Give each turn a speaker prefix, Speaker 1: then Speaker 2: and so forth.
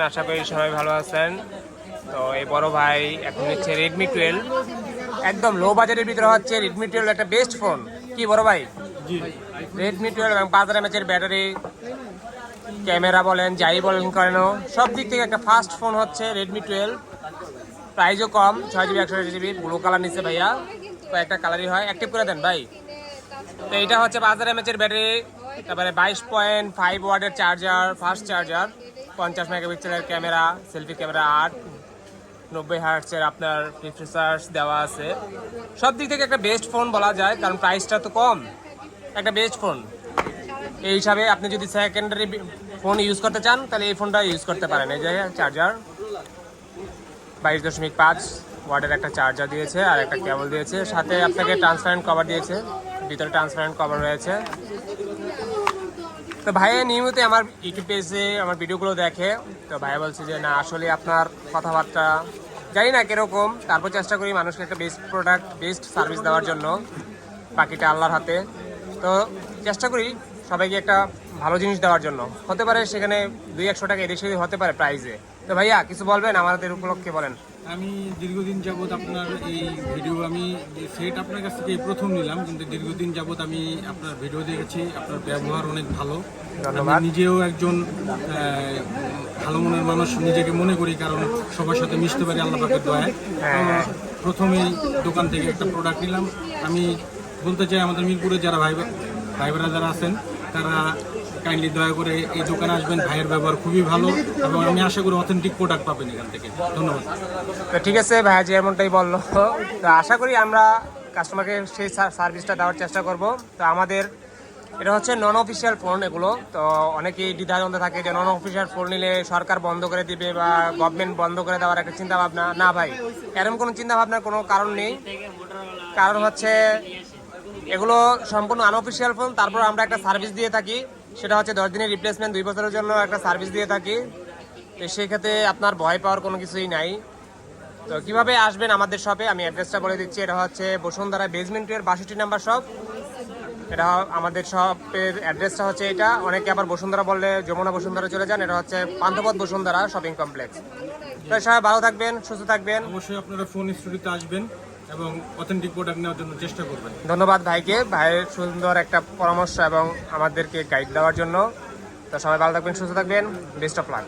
Speaker 1: আশা করি সবাই ভালো আছেন। তো এই বড় ভাই এখন হচ্ছে রেডমি 12, একদম লো বাজেটের ভিতরে হচ্ছে রেডমি 12 একটা বেস্ট ফোন। কি বড় ভাই? রেডমি 12 এবং 5000 mAh ব্যাটারি, ক্যামেরা বলেন যাই বলেন কেন সব দিক থেকে একটা ফাস্ট ফোন হচ্ছে রেডমি 12। প্রাইসও কম, 6GB 128GB, ব্লু কালার নিচ্ছে ভাইয়া, কয়েকটা কালারই হয়। অ্যাক্টিভ করে দেন ভাই। তো এইটা হচ্ছে 5000 mAh ব্যাটারি, তারপরে 22.5 ওয়াটের চার্জার, ফাস্ট চার্জার, 50 মেগাপিক্সেলের ক্যামেরা, সেলফি ক্যামেরা, 90 হার্টসের আপনার রিফ্রেশ দেওয়া আছে। সব দিক থেকে একটা বেস্ট ফোন বলা যায়, কারণ প্রাইসটা তো কম, একটা বেস্ট ফোন। এই হিসাবে আপনি যদি সেকেন্ডারি ফোন ইউজ করতে চান তাহলে এই ফোনটা ইউজ করতে পারেন। এই যে চার্জার 22.5 ওয়াটের একটা চার্জার দিয়েছে আর একটা কেবল দিয়েছে, সাথে আপনাকে ট্রান্সপারেন্ট কভার দিয়েছে, ভিতরে ট্রান্সপারেন্ট কভার রয়েছে। তো ভাইয়া নিয়মিত আমার ইউটিউব পেজে আমার ভিডিওগুলো দেখে। তো ভাইয়া বলছে যে না আসলে আপনার কথাবার্তা জানি না কীরকম, তারপর চেষ্টা করি মানুষকে একটা বেস্ট প্রোডাক্ট, বেস্ট সার্ভিস দেওয়ার জন্য, বাকিটা আল্লাহর হাতে। তো চেষ্টা করি সবাইকে একটা ভালো জিনিস দেওয়ার জন্য। হতে পারে সেখানে 200-100 টাকা এদিক সেদিক হতে পারে প্রাইসে। তো ভাইয়া কিছু বলবেন আমাদের উপলক্ষে? বলেন।
Speaker 2: আমি দীর্ঘদিন যাবত আপনার এই ভিডিও, আমি সেট আপনার কাছ থেকে প্রথম নিলাম, কিন্তু দীর্ঘদিন যাবত আমি আপনার ভিডিও দেখেছি, আপনার ব্যবহার অনেক ভালো।
Speaker 1: ধন্যবাদ।
Speaker 2: আমি নিজেও একজন ভালো মনের মানুষ নিজেকে মনে করি, কারণ সবার সাথে মিশতে পারি আল্লাহ পাকের দয়ায়। প্রথমেই দোকান থেকে একটা প্রোডাক্ট নিলাম। আমি বলতে চাই আমাদের মিরপুরে যারা ভাইরা যারা আছেন তারা কাইন্ডলি দয়া করে এই দোকানে আসবেন। ভাইয়ের ব্যবহার খুবই ভালো এবং আমি আশা করি অথেন্টিক প্রোডাক্ট পাবেন এখান থেকে। ধন্যবাদ।
Speaker 1: তো ঠিক আছে ভাইয়া যেমনটাই বললো, তো আশা করি আমরা কাস্টমারকে সেই সার্ভিসটা দেওয়ার চেষ্টা করব। তো আমাদের এটা হচ্ছে নন অফিসিয়াল ফোন এগুলো। তো অনেকেই দ্বিধাদ্বন্দ্বে থাকে যে নন অফিসিয়াল ফোন নিলে সরকার বন্ধ করে দিবে বা গভর্নমেন্ট বন্ধ করে দেওয়ার একটা চিন্তা ভাবনা। না ভাই, এরকম কোনো চিন্তা ভাবনার কোনো কারণ নেই। কারণ হচ্ছে এগুলো সম্পূর্ণ আনঅফিসিয়াল ফোন, তারপর আমরা একটা সার্ভিস দিয়ে থাকি, সেটা হচ্ছে 10 দিনের রিপ্লেসমেন্ট, 2 বছরের জন্য একটা সার্ভিস দিয়ে থাকি। তো সেই ক্ষেত্রে আপনার ভয় পাওয়ার কোনো কিছুই নাই। তো কিভাবে আসবেন আমাদের শপে আমি অ্যাড্রেসটা বলে দিচ্ছি। এটা হচ্ছে বসুন্ধরা বেসমেন্টের 62 নাম্বার শপ। এটা আমাদের শপের অ্যাড্রেসটা হচ্ছে এটা। অনেকে আবার বসুন্ধরা বললে যমুনা বসুন্ধরা চলে যান, এটা হচ্ছে পান্থপথ বসুন্ধরা শপিং কমপ্লেক্স। তো সবাই ভালো থাকবেন, সুস্থ থাকবেন।
Speaker 2: অবশ্যই আপনারা ফোন স্টুডিওতে আসবেন এবং অথেন্টিক প্রোডাক্ট নেওয়ার জন্য চেষ্টা করবেন।
Speaker 1: ধন্যবাদ ভাইকে, ভাইয়ের সুন্দর একটা পরামর্শ এবং আমাদেরকে গাইড দেওয়ার জন্য। তো সবাই ভালো থাকবেন, সুস্থ থাকবেন, বেস্ট অফ লাক।